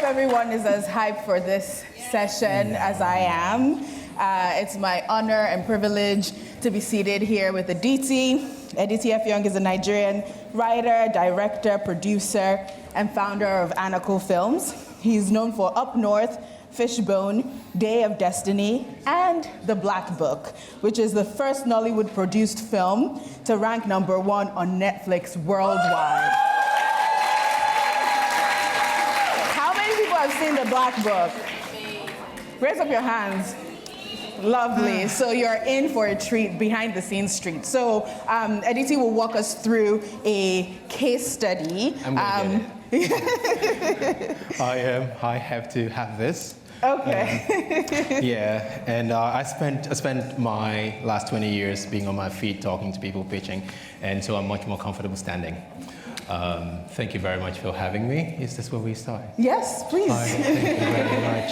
everyone is as hyped for this session as I am. It's my honor and privilege to be seated here with Editi. Editi Effiong is a Nigerian writer, director, producer, and founder of Anacle Films. He's known for Up North, Fishbone, Day of Destiny, and The Black Book, which is the first Nollywood-produced film to rank #1 on Netflix worldwide. How many people have seen The Black Book? Raise up your hands. Lovely. So you're in for a treat, behind the scenes treat. So Editi will walk us through a case study. I'm gonna get it. I have to have this. Okay. And I spent my last 20 years being on my feet, talking to people, pitching, and so I'm much more comfortable standing. Thank you very much for having me. Is this where we start? Yes, please. Thank you very much.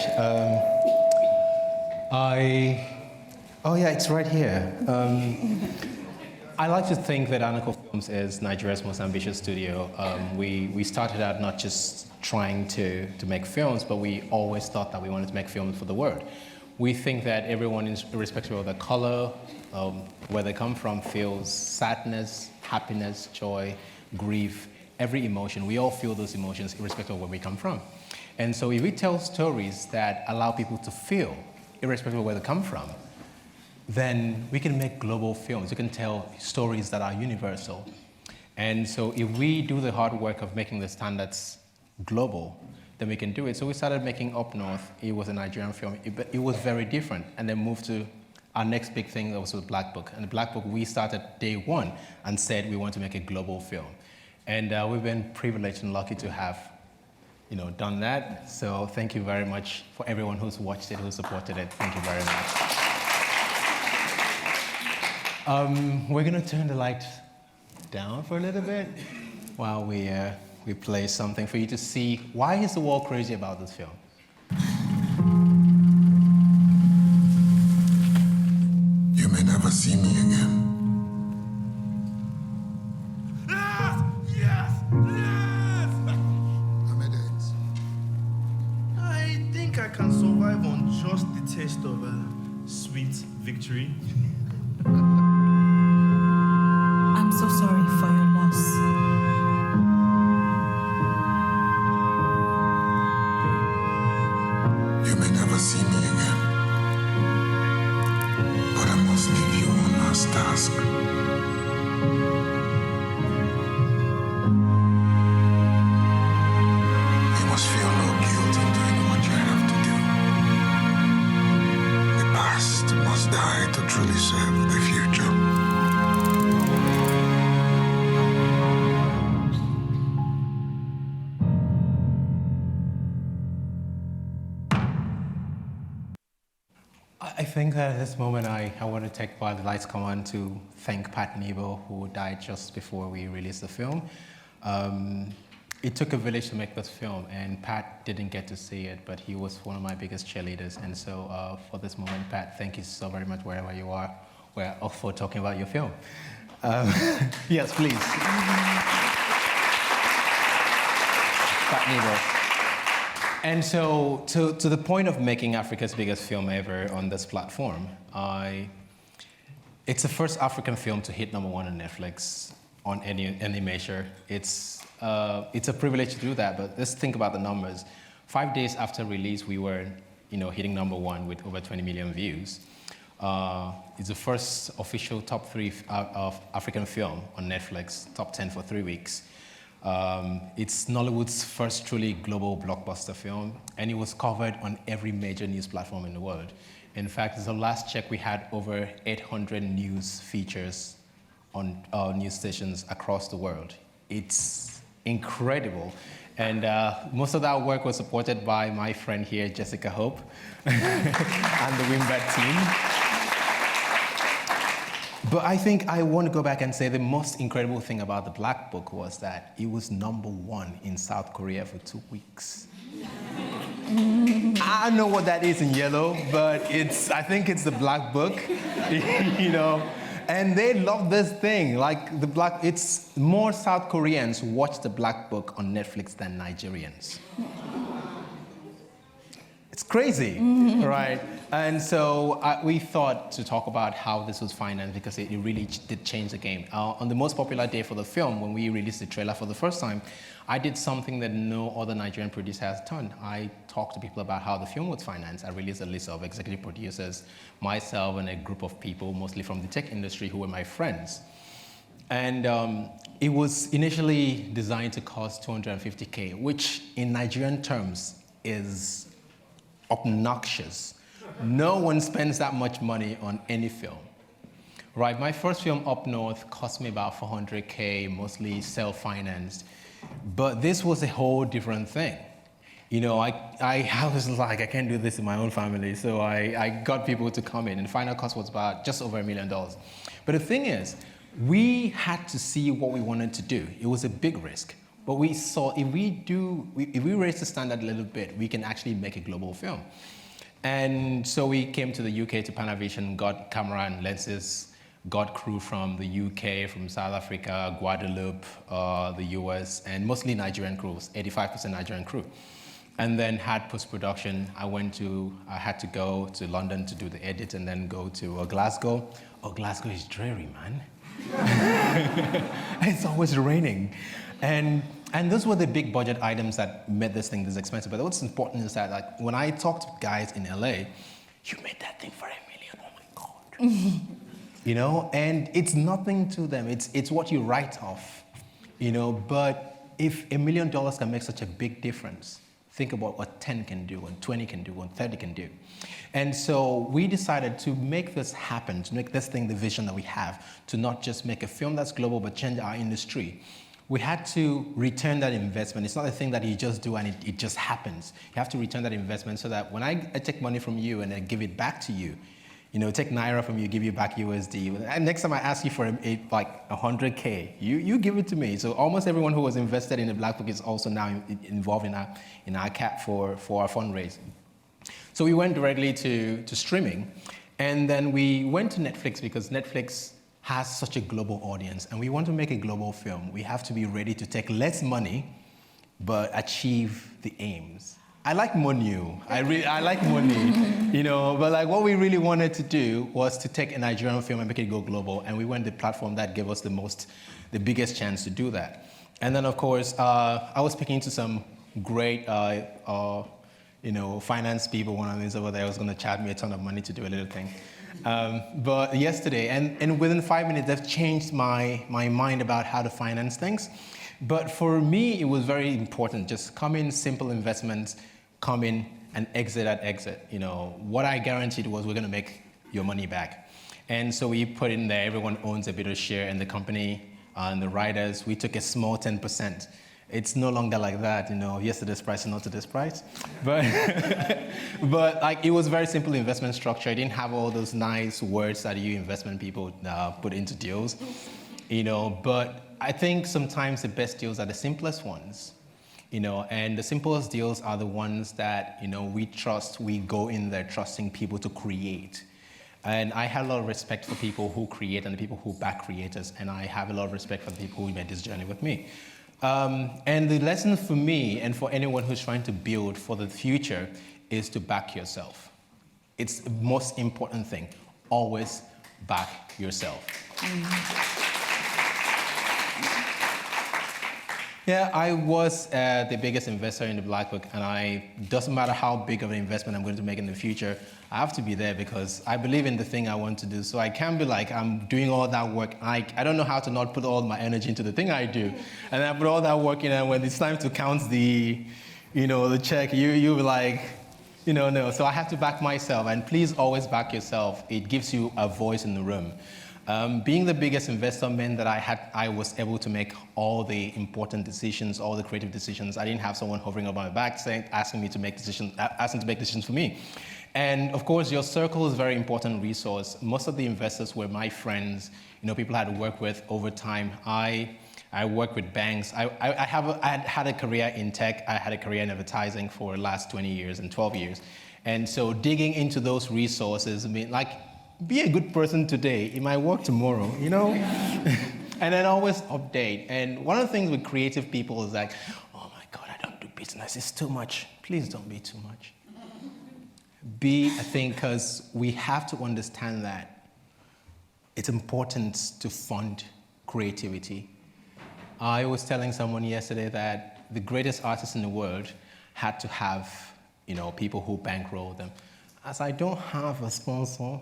It's right here. I like to think that Anacle Films is Nigeria's most ambitious studio. We started out not just trying to make films, but we always thought that we wanted to make films for the world. We think that everyone, irrespective of their color, where they come from, feels sadness, happiness, joy, grief, every emotion. We all feel those emotions irrespective of where we come from. And so if we tell stories that allow people to feel, irrespective of where they come from, then we can make global films. We can tell stories that are universal. And so if we do the hard work of making the standards global, then we can do it. So we started making Up North. It was a Nigerian film, but it was very different. And then moved to our next big thing, that was the Black Book. And the Black Book, we started day one and said we want to make a global film. And we've been privileged and lucky to have done that. So thank you very much for everyone who's watched it, who supported it. Thank you very much. We're gonna turn the light down for a little bit while we play something for you to see why is the world crazy about this film. You may never see me again. I can survive on just the taste of a sweet victory. I'm so sorry for your loss. You may never see me again, but I must leave you one last task. You must feel no guilt in doing what you have to do. The past must die to truly serve the future. I think that at this moment I want to take while the lights come on to thank Pat Nebo, who died just before we released the film. It took a village to make this film, and Pat didn't get to see it, but he was one of my biggest cheerleaders. And so for this moment, Pat, thank you so very much wherever you are. We're off for talking about your film. Yes, please. Pat Nebo. And so to the point of making Africa's biggest film ever on this platform, it's the first African film to hit #1 on Netflix on any measure. It's a privilege to do that, but let's think about the numbers. 5 days after release, we were hitting #1 with over 20 million views. It's the first official top 3 of African film on Netflix, top 10 for 3 weeks. It's Nollywood's first truly global blockbuster film, and it was covered on every major news platform in the world. In fact, as the last check, we had over 800 news features on news stations across the world. It's incredible. And most of that work was supported by my friend here, Jessica Hope, and the Wimbledon team. But I think I want to go back and say the most incredible thing about The Black Book was that it was #1 in South Korea for 2 weeks. I don't know what that is in yellow, but I think it's The Black Book, And they love this thing. It's more South Koreans watch The Black Book on Netflix than Nigerians. It's crazy, right? And so we thought to talk about how this was financed because it really did change the game. On the most popular day for the film, when we released the trailer for the first time, I did something that no other Nigerian producer has done. I talked to people about how the film was financed. I released a list of executive producers, myself and a group of people, mostly from the tech industry, who were my friends. And it was initially designed to cost 250K, which in Nigerian terms is obnoxious. No one spends that much money on any film. Right, my first film, Up North, cost me about 400K, mostly self-financed. But this was a whole different thing. You know, I was like, I can't do this in my own family, so I got people to come in, and the final cost was about just over $1 million. But the thing is, we had to see what we wanted to do. It was a big risk. But we saw if we raise the standard a little bit, we can actually make a global film. And so we came to the UK, to Panavision, got camera and lenses, got crew from the UK, from South Africa, Guadeloupe, the US, and mostly Nigerian crews, 85% Nigerian crew. And then had post-production. I had to go to London to do the edit and then go to Glasgow. Oh, Glasgow is dreary, man. It's always raining. And those were the big budget items that made this thing this expensive. But what's important is that, like, when I talked to guys in LA, you made that thing for $1 million, oh my God. You know, and it's nothing to them. It's what you write off, you know, but if $1 million can make such a big difference, think about what 10 can do, and 20 can do, and 30 can do. And so we decided to make this happen, to make this thing the vision that we have, to not just make a film that's global, but change our industry. We had to return that investment. It's not a thing that you just do and it just happens. You have to return that investment so that when I take money from you and then give it back to you, you know, take Naira from you, give you back USD. And next time I ask you for like 100K, you give it to me. So almost everyone who was invested in the Black Book is also now involved in our cap for our fundraise. So we went directly to streaming, and then we went to Netflix because Netflix has such a global audience, and we want to make a global film. We have to be ready to take less money, but achieve the aims. I like money. I like money, you know. But like, what we really wanted to do was to take a Nigerian film and make it go global, and we went the platform that gave us the biggest chance to do that. And then, of course, I was speaking to some great, you know, finance people. One of them is over there was going to charge me a ton of money to do a little thing. But yesterday, and within 5 minutes, they've changed my mind about how to finance things. But for me, it was very important. Just come in, simple investments, come in and exit at exit. You know, what I guaranteed was we're going to make your money back. And so we put in there, everyone owns a bit of share in the company, and the writers, we took a small 10%. It's no longer like that, you know, yes to this price and not to this price. But, but like, it was very simple investment structure. It didn't have all those nice words that you investment people put into deals, you know, but I think sometimes the best deals are the simplest ones, you know, and the simplest deals are the ones that, you know, we trust, we go in there trusting people to create. And I have a lot of respect for people who create and the people who back creators, and I have a lot of respect for the people who made this journey with me. And the lesson for me and for anyone who's trying to build for the future is to back yourself. It's the most important thing. Always back yourself. Yeah, I was the biggest investor in the Black Book, and doesn't matter how big of an investment I'm going to make in the future, I have to be there because I believe in the thing I want to do. So I can't be like, I'm doing all that work. I don't know how to not put all my energy into the thing I do. And I put all that work in, and when it's time to count the, you know, the check, you're like, you know, no. So I have to back myself, and please always back yourself. It gives you a voice in the room. Being the biggest investor meant that I was able to make all the important decisions, all the creative decisions. I didn't have someone hovering over my back asking me to make decisions for me. And of course, your circle is a very important resource. Most of the investors were my friends, you know, people I had worked with over time. I work with banks. I had a career in tech. I had a career in advertising for the last 20 years and 12 years. And so digging into those resources, I mean, like, be a good person today. It might work tomorrow, you know? And then always update. And one of the things with creative people is like, oh my God, I don't do business. It's too much. Please don't be too much. B, I think because we have to understand that it's important to fund creativity. I was telling someone yesterday that the greatest artists in the world had to have, people who bankroll them. As I don't have a sponsor,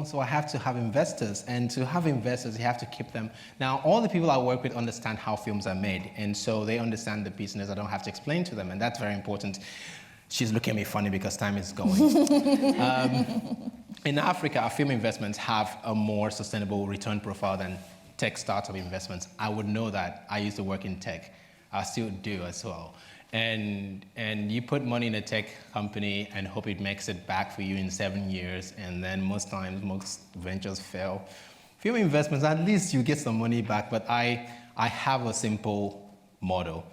so I have to have investors. And to have investors, you have to keep them. Now, all the people I work with understand how films are made. And so they understand the business. I don't have to explain to them. And that's very important. She's looking at me funny because time is going. In Africa, our film investments have a more sustainable return profile than tech startup investments. I would know that. I used to work in tech. I still do as well. And you put money in a tech company and hope it makes it back for you in 7 years, and then most times, most ventures fail. Film investments, at least you get some money back, but I have a simple motto: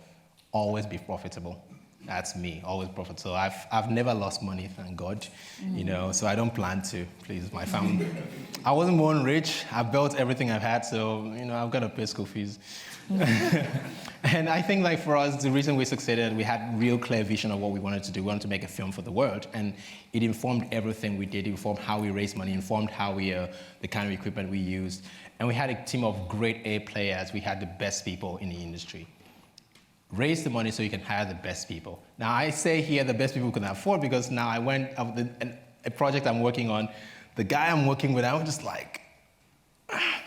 always be profitable. That's me, always profitable. So I've never lost money, thank God. So I don't plan to, please, my family. I wasn't born rich. I built everything I've had, so I've got to pay school fees. And I think for us, the reason we succeeded, we had real clear vision of what we wanted to do. We wanted to make a film for the world, and it informed everything we did. It informed how we raised money, informed how we, the kind of equipment we used. And we had a team of grade A players. We had the best people in the industry. Raise the money so you can hire the best people. Now, I say here the best people can afford because now I went, a project I'm working on, the guy I'm working with, I was just like,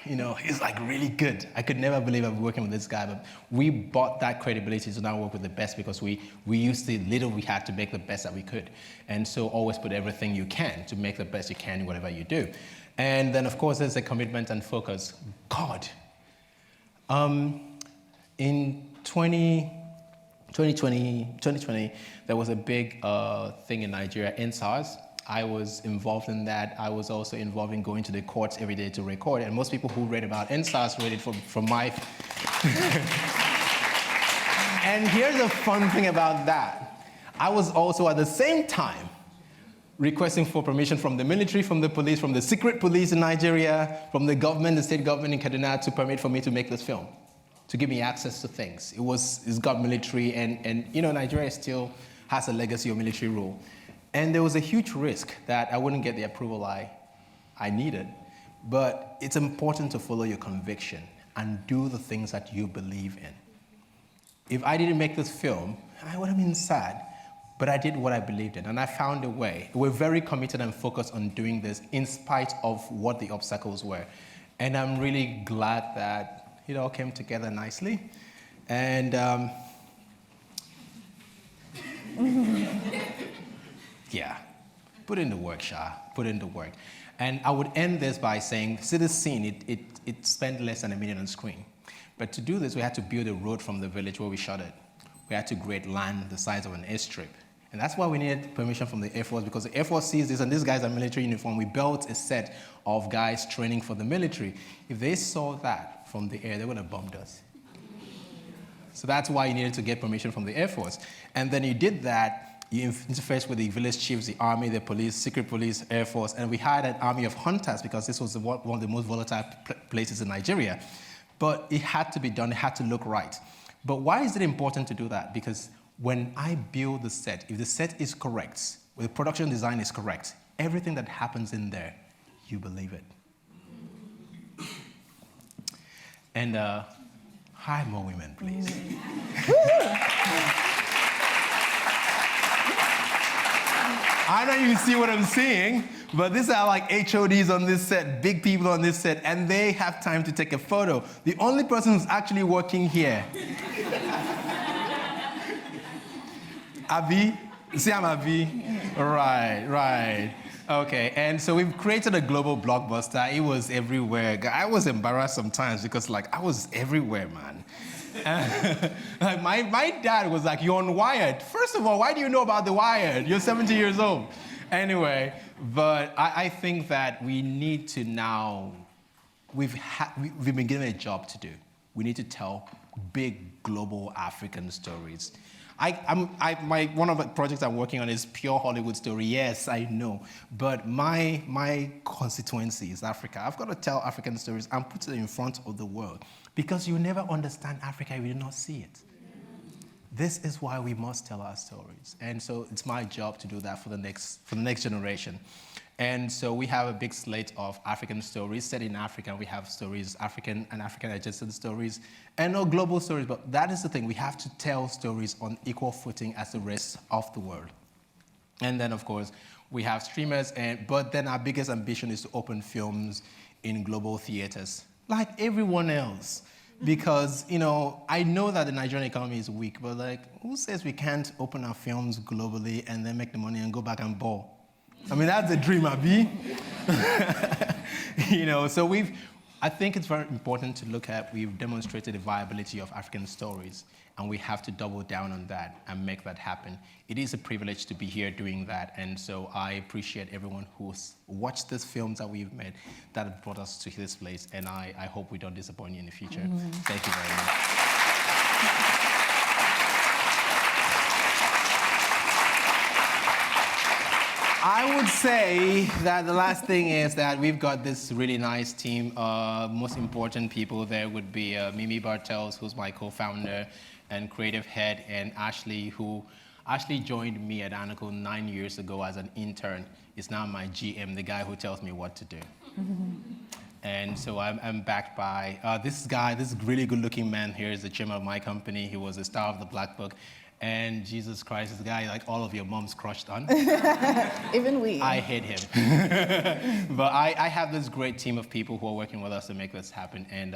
he's really good. I could never believe I'd be working with this guy, but we bought that credibility to now work with the best because we used the little we had to make the best that we could. And so always put everything you can to make the best you can in whatever you do. And then, of course, there's a commitment and focus. God. In 2020, there was a big thing in Nigeria, NSARS. I was involved in that. I was also involved in going to the courts every day to record. And most people who read about NSARS read it from my... And here's the fun thing about that. I was also at the same time requesting for permission from the military, from the police, from the secret police in Nigeria, from the government, the state government in Kaduna to permit for me to make this film, to give me access to things. It's got military, and Nigeria still has a legacy of military rule. And there was a huge risk that I wouldn't get the approval I needed. But it's important to follow your conviction and do the things that you believe in. If I didn't make this film, I would have been sad. But I did what I believed in, and I found a way. We're very committed and focused on doing this in spite of what the obstacles were. And I'm really glad that it all came together nicely. And yeah, put in the work, Shah. Put in the work. And I would end this by saying, see this scene, it spent less than a minute on screen. But to do this, we had to build a road from the village where we shot it. We had to create land the size of an airstrip. And that's why we needed permission from the Air Force, because the Air Force sees this, and these guys are military uniform. We built a set of guys training for the military. If they saw that from the air, they would have bombed us. So that's why you needed to get permission from the Air Force. And then you did that, you interfaced with the village chiefs, the army, the police, secret police, Air Force, and we hired an army of hunters because this was one of the most volatile places in Nigeria. But it had to be done, it had to look right. But why is it important to do that? Because when I build the set, if the set is correct, if the production design is correct, everything that happens in there, you believe it. And hire more women, please. I don't even see what I'm seeing, but these are like HODs on this set, big people on this set, and they have time to take a photo. The only person who's actually working here. Abi? See, I'm Abi? Right. Okay, and so we've created a global blockbuster. It was everywhere. I was embarrassed sometimes because, I was everywhere, man. My dad was like, you're on Wired. First of all, why do you know about the Wired? You're 70 years old. Anyway, but I think that we need to now, we've been given a job to do. We need to tell big global African stories. One of the projects I'm working on is pure Hollywood story. Yes, I know. But my constituency is Africa. I've got to tell African stories and put it in front of the world. Because you never understand Africa if you do not see it. this is why we must tell our stories. And so it's my job to do that for the next generation. And so we have a big slate of African stories set in Africa. We have stories, African and African adjacent stories, and no global stories. But that is the thing. We have to tell stories on equal footing as the rest of the world. And then, of course, we have streamers. But then our biggest ambition is to open films in global theaters, like everyone else. Because, I know that the Nigerian economy is weak, but who says we can't open our films globally and then make the money and go back and ball? I mean, that's the dream, Abi. So I think it's very important to look at, we've demonstrated the viability of African stories, and we have to double down on that and make that happen. It is a privilege to be here doing that, and so I appreciate everyone who's watched these films that we've made that have brought us to this place, and I hope we don't disappoint you in the future. Thank you very much. I would say that the last thing is that we've got this really nice team. Most important people there would be Mimi Bartels, who's my co-founder and creative head, and Ashley, who actually joined me at Anacle 9 years ago as an intern. Is now my GM, the guy who tells me what to do. And so I'm backed by this guy, this really good-looking man here is the chairman of my company. He was the star of the Black Book. And Jesus Christ, this guy, like all of your moms crushed on. Even we. I hate him. But I have this great team of people who are working with us to make this happen. And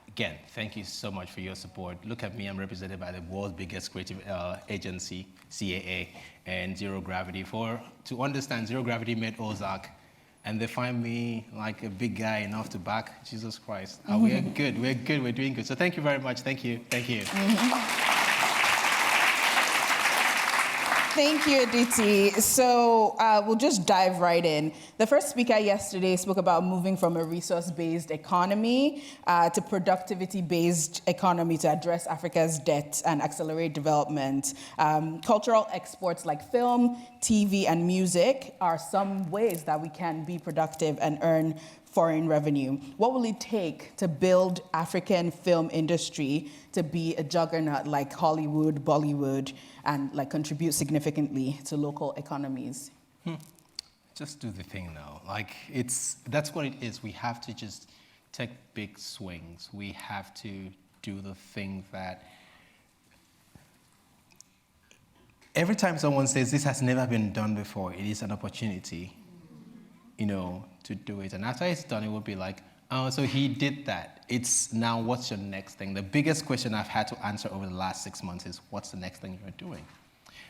again, thank you so much for your support. Look at me, I'm represented by the world's biggest creative agency, CAA, and Zero Gravity. To understand, Zero Gravity made Ozark, and they find me like a big guy enough to back Jesus Christ. We're good, we're doing good. So thank you very much, thank you. Thank you, Editi. So we'll just dive right in. The first speaker yesterday spoke about moving from a resource-based economy to productivity-based economy to address Africa's debt and accelerate development. Cultural exports like film, TV, and music are some ways that we can be productive and earn foreign revenue. What will it take to build African film industry to be a juggernaut like Hollywood, Bollywood, and contribute significantly to local economies? Just do the thing now. That's what it is. We have to just take big swings. We have to do the thing that every time someone says this has never been done before, it is an opportunity, to do it. And after it's done, it will be like, oh, so he did that. It's now, what's your next thing? The biggest question I've had to answer over the last 6 months is, what's the next thing you're doing?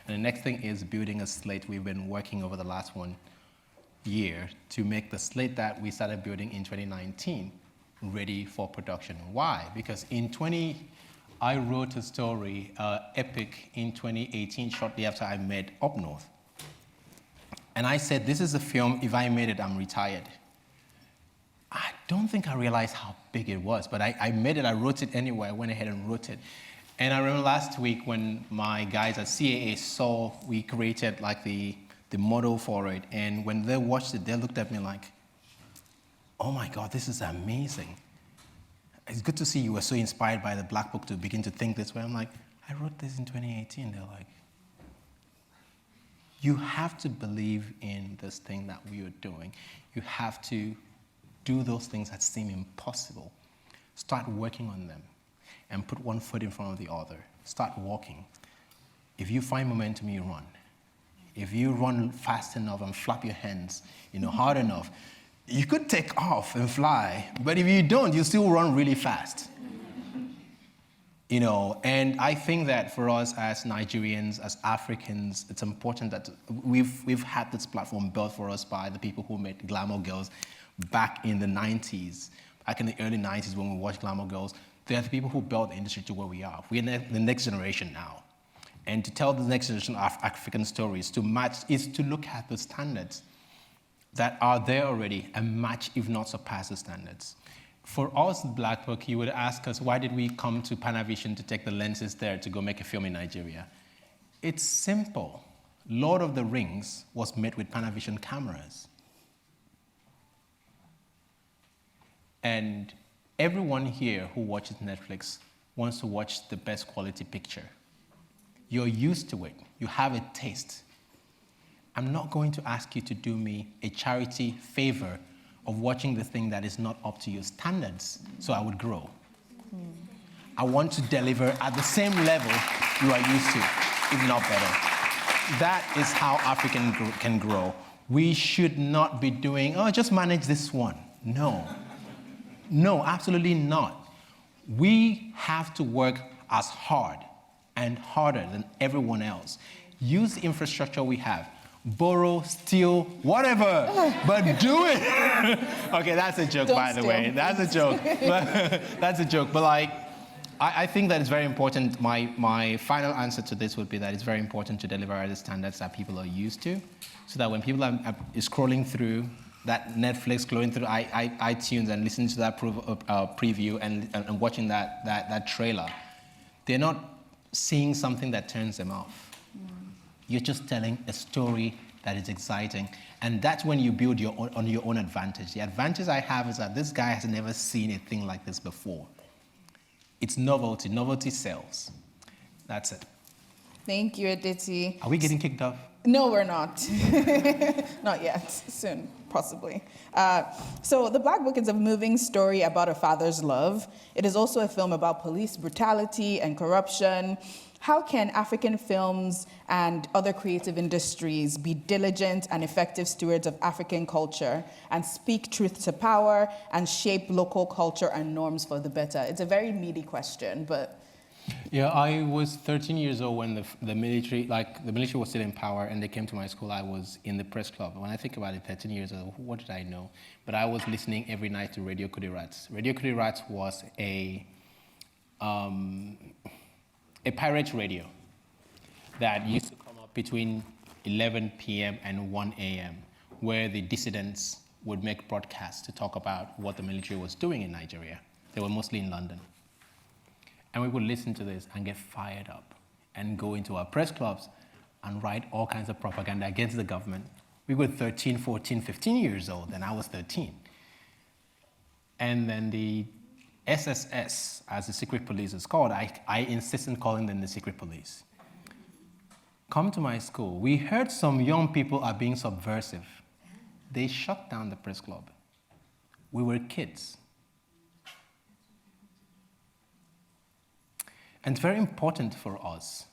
And the next thing is building a slate. We've been working over the last 1 year to make the slate that we started building in 2019 ready for production. Why? Because I wrote a story, Epic, in 2018, shortly after I met Up North. And I said, this is a film, if I made it, I'm retired. I don't think I realized how big it was, but I made it, I wrote it anyway, I went ahead and wrote it. And I remember last week when my guys at CAA saw we created the model for it, and when they watched it, they looked at me like, oh my God, this is amazing. It's good to see you were so inspired by the Black Book to begin to think this way. I'm like, I wrote this in 2018. They're like, you have to believe in this thing that we are doing. You have to do those things that seem impossible. Start working on them and put one foot in front of the other. Start walking. If you find momentum, you run. If you run fast enough and flap your hands, hard enough, you could take off and fly. But if you don't, you still run really fast. And I think that for us as Nigerians, as Africans, it's important that we've had this platform built for us by the people who made Glamour Girls back in the 90s. Back in the early 90s when we watched Glamour Girls, they're the people who built the industry to where we are. We're the next generation now. And to tell the next generation of African stories, to match, is to look at the standards that are there already and match, if not surpass the standards. For us, Black Book, you would ask us, why did we come to Panavision to take the lenses there to go make a film in Nigeria? It's simple. Lord of the Rings was made with Panavision cameras. And everyone here who watches Netflix wants to watch the best quality picture. You're used to it. You have a taste. I'm not going to ask you to do me a charity favor of watching the thing that is not up to your standards, so I would grow. I want to deliver at the same level you are used to, if not better. That is how African can grow. We should not be doing, just manage this one. No. No, absolutely not. We have to work as hard and harder than everyone else. Use the infrastructure we have. Borrow, steal, whatever, but do it. Okay, that's a joke, by the way. That's a joke. That's a joke. But I think that it's very important. My final answer to this would be that it's very important to deliver at the standards that people are used to, so that when people are scrolling through that Netflix, scrolling through iTunes and listening to that preview and watching that trailer, they're not seeing something that turns them off. You're just telling a story that is exciting. And that's when you build on your own advantage. The advantage I have is that this guy has never seen a thing like this before. It's novelty. Novelty sells. That's it. Thank you, Editi. Are we getting kicked off? No, we're not. Not yet. Soon, possibly. So The Black Book is a moving story about a father's love. It is also a film about police brutality and corruption. How can African films and other creative industries be diligent and effective stewards of African culture and speak truth to power and shape local culture and norms for the better? It's a very meaty question, but... Yeah, I was 13 years old when the military was still in power and they came to my school. I was in the press club. When I think about it, 13 years old, what did I know? But I was listening every night to Radio Kudirats. Radio Kudirats was a pirate radio that used to come up between 11 p.m. and 1 a.m., where the dissidents would make broadcasts to talk about what the military was doing in Nigeria. They were mostly in London. And we would listen to this and get fired up and go into our press clubs and write all kinds of propaganda against the government. We were 13, 14, 15 years old, and I was 13. And then the SSS, as the secret police is called, I insist on calling them the secret police, come to my school. We heard some young people are being subversive. They shut down the press club. We were kids. And it's very important for us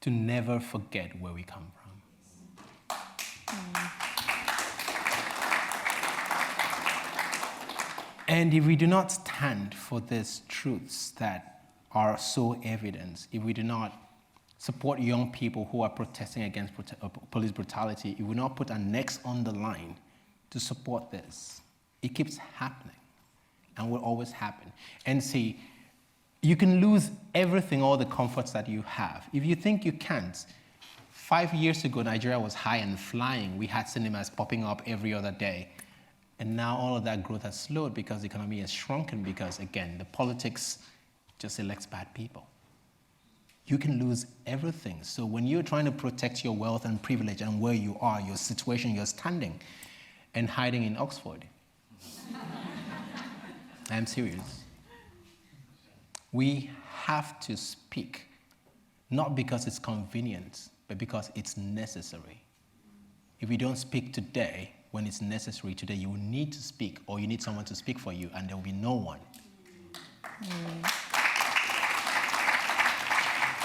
to never forget where we come from. And if we do not stand for these truths that are so evident, if we do not support young people who are protesting against police brutality, if we do not put our necks on the line to support this, it keeps happening and will always happen. And see, you can lose everything, all the comforts that you have. If you think you can't, 5 years ago, Nigeria was high and flying. We had cinemas popping up every other day. And now all of that growth has slowed because the economy has shrunken because, again, the politics just elects bad people. You can lose everything. So when you're trying to protect your wealth and privilege and where you are, your situation, your standing, and hiding in Oxford, I'm serious. We have to speak, not because it's convenient, but because it's necessary. If you don't speak today, when it's necessary today, you will need to speak, or you need someone to speak for you, and there will be no one.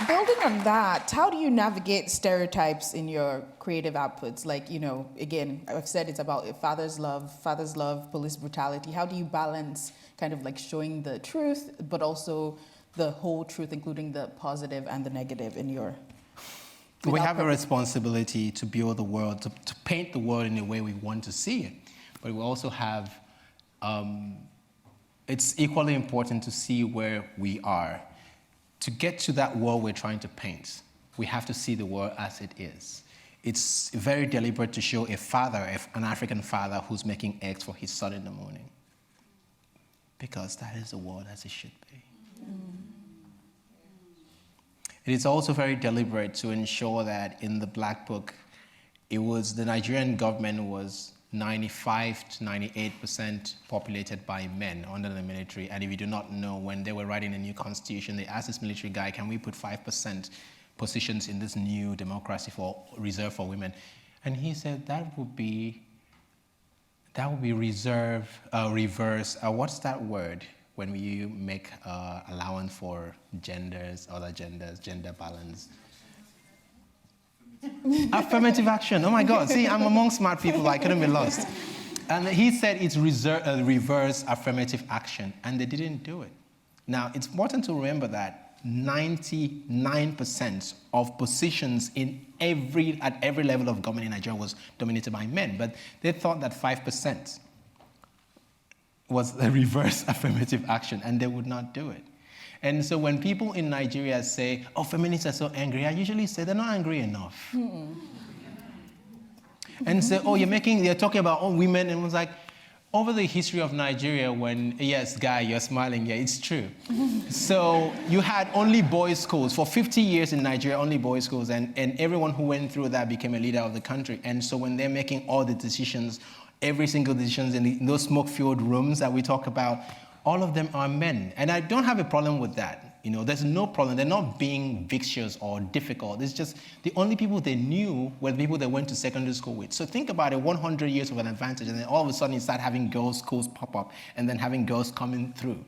Building on that, how do you navigate stereotypes in your creative outputs? Like, again, I've said it's about father's love, police brutality. How do you balance kind of like showing the truth, but also the whole truth, including the positive and the negative in your... We have a responsibility to build the world, to paint the world in the way we want to see it. But we also have, it's equally important to see where we are. To get to that world we're trying to paint, we have to see the world as it is. It's very deliberate to show a father, an African father, who's making eggs for his son in the morning. Because that is the world as it should be. It is also very deliberate to ensure that in the Black Book, the Nigerian government was 95 to 98% populated by men under the military. And if you do not know, when they were writing a new constitution, they asked this military guy, can we put 5% positions in this new democracy reserved for women. And he said that would be reverse, what's that word? When you make allowance for genders, other genders, gender balance. Affirmative action, oh my God. See, I'm among smart people, I couldn't be lost. And he said it's reverse affirmative action, and they didn't do it. Now, it's important to remember that 99% of positions at every level of government in Nigeria was dominated by men, but they thought that 5% was a reverse affirmative action, and they would not do it. And so when people in Nigeria say, oh, feminists are so angry, I usually say they're not angry enough. Mm-mm. And say, oh, you're talking about all women, and it was like, over the history of Nigeria, yes, Guy, you're smiling, yeah, it's true. So you had only boys' schools. For 50 years in Nigeria, only boys' schools, and everyone who went through that became a leader of the country. And so when they're making all the decisions, every single decision in those smoke-filled rooms that we talk about, all of them are men. And I don't have a problem with that. There's no problem. They're not being vicious or difficult. It's just the only people they knew were the people they went to secondary school with. So think about it, 100 years of an advantage, and then all of a sudden you start having girls' schools pop up, and then having girls coming through.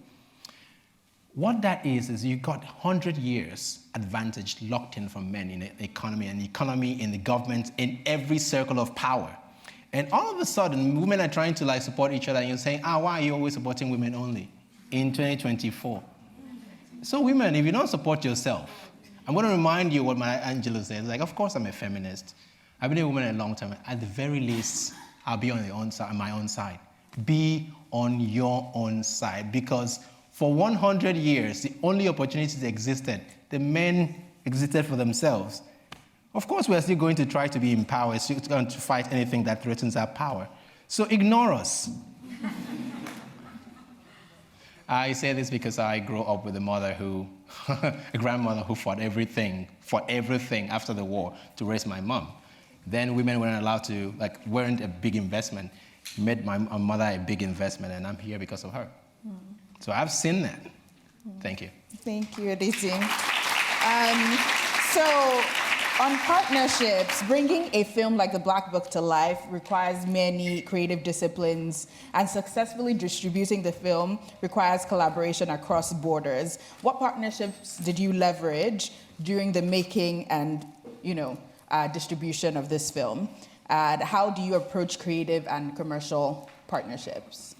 What that is you got 100 years advantage locked in from men in the economy, in the government, in every circle of power. And all of a sudden, women are trying to support each other, and you're saying, why are you always supporting women only in 2024? So women, if you don't support yourself, I'm going to remind you what Maya Angelou says. Of course I'm a feminist. I've been a woman a long time. At the very least, I'll be on my own side. Be on your own side. Because for 100 years, the only opportunities that existed, the men existed for themselves. Of course, we're still going to try to be in power. We're still going to fight anything that threatens our power. So ignore us. I say this because I grew up with a grandmother who fought everything after the war to raise my mom. Then women weren't allowed to, weren't a big investment, made my mother a big investment, and I'm here because of her. Mm. So I've seen that. Thank you. Thank you, Editi. So on partnerships, bringing a film like The Black Book to life requires many creative disciplines, and successfully distributing the film requires collaboration across borders. What partnerships did you leverage during the making and, distribution of this film? And how do you approach creative and commercial partnerships?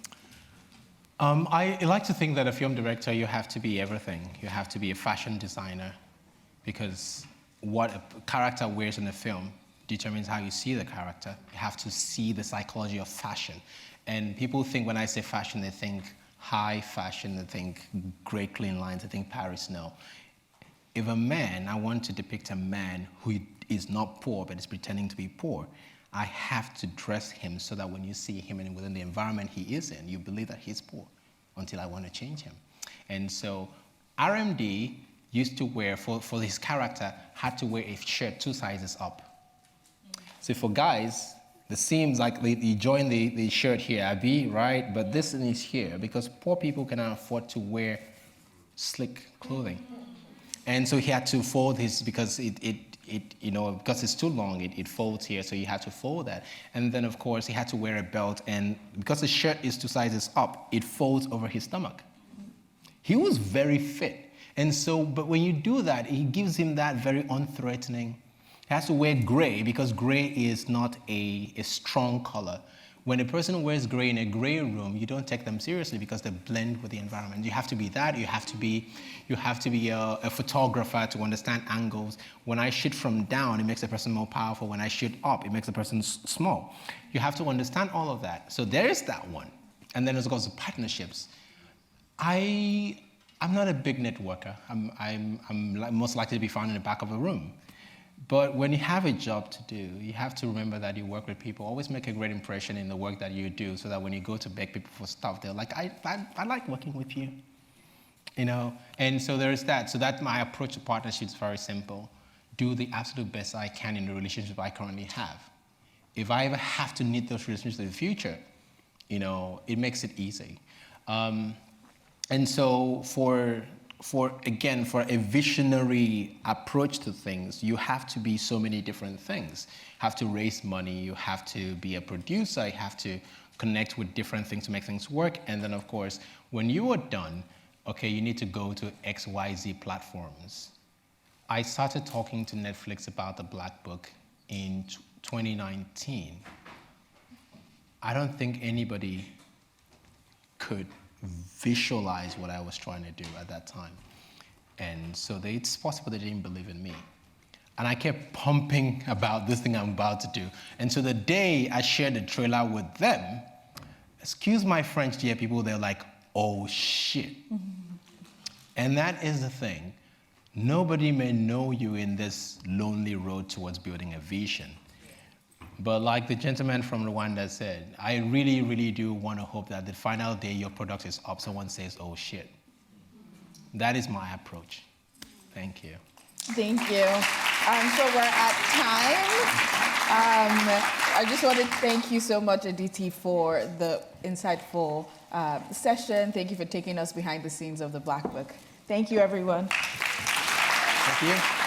I like to think that a film director, you have to be everything. You have to be a fashion designer, because what a character wears in a film determines how you see the character. You have to see the psychology of fashion. And people think when I say fashion, they think high fashion, they think great clean lines, they think Paris. No. If I want to depict a man who is not poor but is pretending to be poor, I have to dress him so that when you see him and within the environment he is in, you believe that he's poor until I want to change him. And so RMD used to wear, for his character, had to wear a shirt 2 sizes up. So for guys, the seams, you join the shirt here, Abi, right? But this is here, because poor people cannot afford to wear slick clothing. And so he had to fold his, because because it's too long, it folds here, so he had to fold that. And then, of course, he had to wear a belt, and because the shirt is 2 sizes up, it folds over his stomach. He was very fit. And so, but when you do that, it gives him that very unthreatening. He has to wear gray, because gray is not a strong color. When a person wears gray in a gray room, you don't take them seriously because they blend with the environment. You have to be that. You have to be a photographer to understand angles. When I shoot from down, it makes a person more powerful. When I shoot up, it makes a person small. You have to understand all of that. So there is that one. And then there's also partnerships. I'm not a big networker. I'm most likely to be found in the back of a room. But when you have a job to do, you have to remember that you work with people. Always make a great impression in the work that you do, so that when you go to beg people for stuff, they're like, I like working with you. And so there's that. So that my approach to partnerships is very simple. Do the absolute best I can in the relationship I currently have. If I ever have to need those relationships in the future, it makes it easy. And so for for a visionary approach to things, you have to be so many different things. You have to raise money, you have to be a producer, you have to connect with different things to make things work. And then, of course, when you are done, okay, you need to go to XYZ platforms. I started talking to Netflix about the Black Book in 2019. I don't think anybody could visualize what I was trying to do at that time. And so it's possible they didn't believe in me. And I kept pumping about this thing I'm about to do. And so the day I shared the trailer with them, excuse my French, dear people, they're like, oh shit. And that is the thing. Nobody may know you in this lonely road towards building a vision. But like the gentleman from Rwanda said, I really, really do want to hope that the final day your product is up, someone says, oh shit. That is my approach. Thank you. Thank you. So we're at time. I just want to thank you so much, Editi, for the insightful session. Thank you for taking us behind the scenes of the Black Book. Thank you, everyone. Thank you.